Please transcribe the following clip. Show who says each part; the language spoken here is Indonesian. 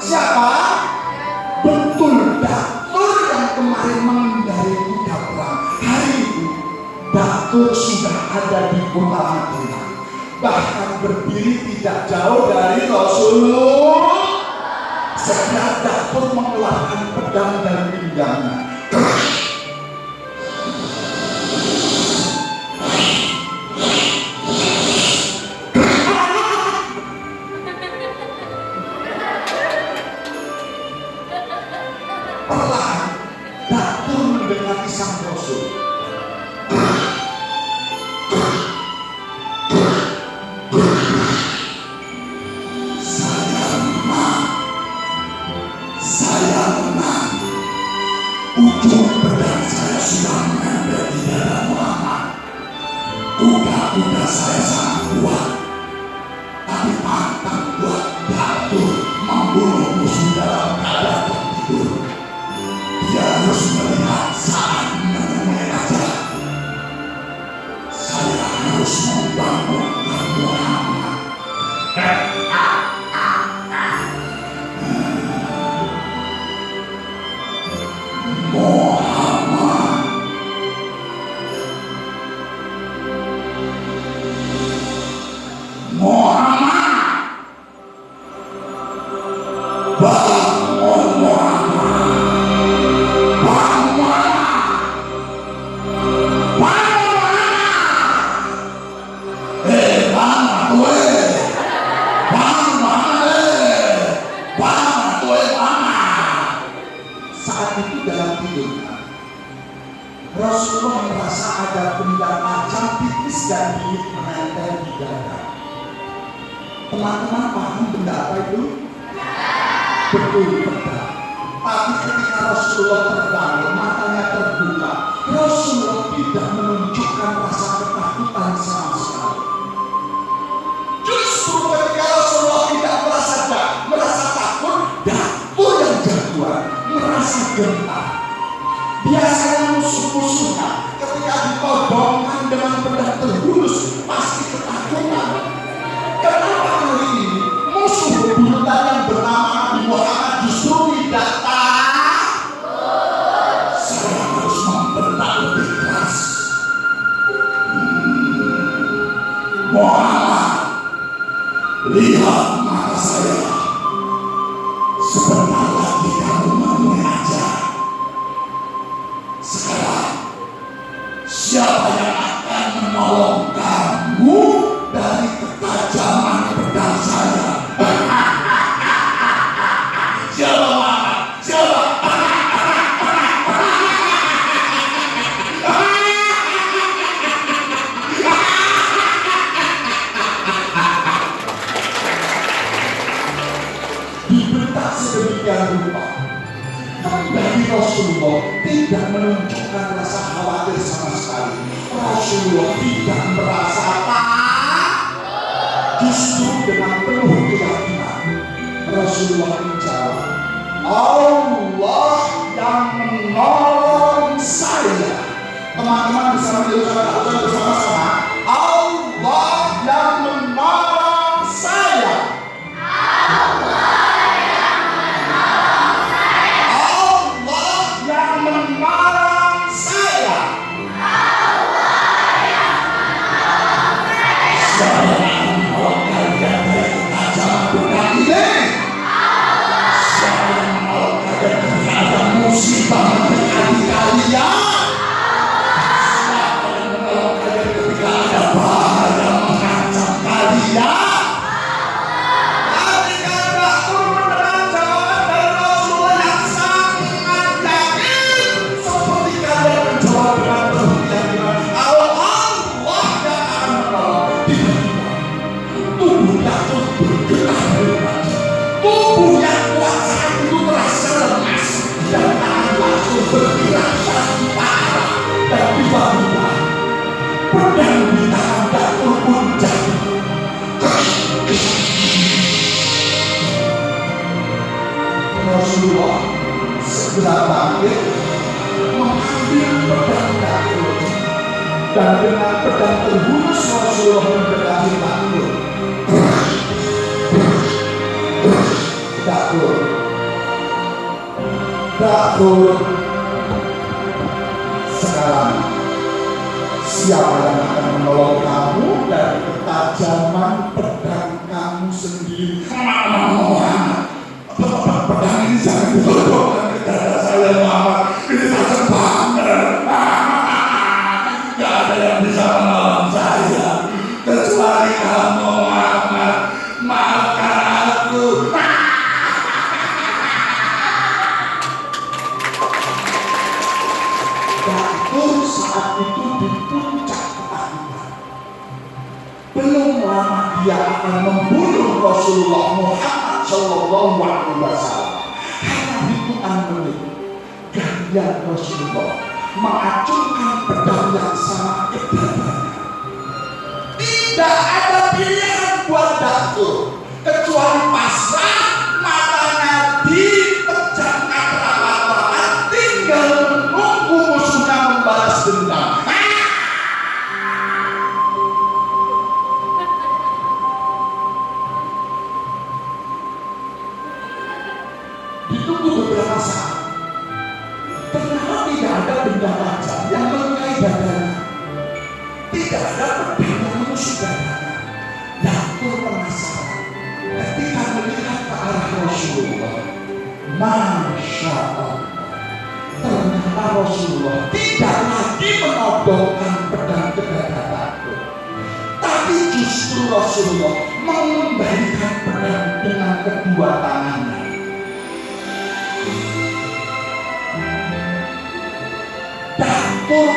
Speaker 1: Siapa? Betul, Datur yang kemarin mengendarai kuda perang. Hari itu Datur sudah ada di kota Madinah, bahkan berdiri tidak jauh dari Rasulullah. Segera Datur mengeluarkan pedang dan pinggangnya. Perlahan Datur mendekati sang Rasul. Saya menang. Ujung pedang saya sudah menempel di dada Muhammad. Kuda-kuda saya sangat kuat, tapi pantang buat Datur membunuh musuh dalam keadaan tertidur. Dia harus melihat saat menemui raja. Saya harus membangunkan Muhammad. Saat itu dalam tidurnya Rasulullah merasa ada benda tajam tipis dan dingin menempel di dada. Teman-teman paham benda apa itu? Betul, pedang. Tapi ketika Rasulullah terbangun, matanya terbuka, Rasulullah tidak menunjukkan rasa ketakutan sama sekali. Justru ketika Rasulullah tidak merasa takut, Datur yang jagoan merasa gentar. Biasanya musuh-musuhnya ketika ditodongkan dengan pedang terhunus pasti ketakutan. Kenapa kali ini musuh bebuyutan yang bernama Nabi Muhammad justru tidak takut? Saya harus membentak lebih keras. Muhammad, lihat mata saya. Sebentar lagi kamu menemui aja. Sekarang siapa yang akan menolong kamu dari ketajaman pedang saya? Siapa Muhammad? Siapa? Dibentak sedemikian rupa, tapi Rasulullah tidak menunjukkan rasa khawatir sama sekali. Rasulullah tidak merasa takut. Justru dengan penuh keyakinan Rasulullah menjawab, Allah yang menolong saya. Teman-teman bisa mengucapkan bersama-sama, Allah yang menolong saya. Rasulullah segera bangkit mengambil pedang Datur, dan dengan pedang terhunus Rasulullah mendekati Datur. Datur, sekarang siapa yang akan menolong kamu dari ketajaman pedang kamu sendiri? Pedang ini jangan ditodongkan ke dada saya, Mama. Ini tajam banget. Gak ada yang bisa menolong saya kecuali kamu, Mama. Maafkan aku. Datur saat itu di puncak ketakutan. Belum lama dia akan membunuh Rasulullah Muhammad Shallallahu Alaihi Wasallam. Hanya hitungan menit, gantian Rasulullah mengacungkan pedang yang sama ke dadanya. Tidak ada pilihan buat Datur kecuali pasrah, matanya dipejamkan rapat-rapat, tinggal menunggu musuhnya membalas dendam. Ditunggu beberapa saat, ternyata tidak ada benda tajam yang melukai dadanya, tidak ada pedang yang menusuk dadanya. Datur penasaran ketika melihat ke arah Rasulullah. Masya Allah, ternyata Rasulullah tidak lagi menodongkan pedang ke dada Datur, tapi justru Rasulullah mengembalikan pedang dengan kedua tangannya. Datur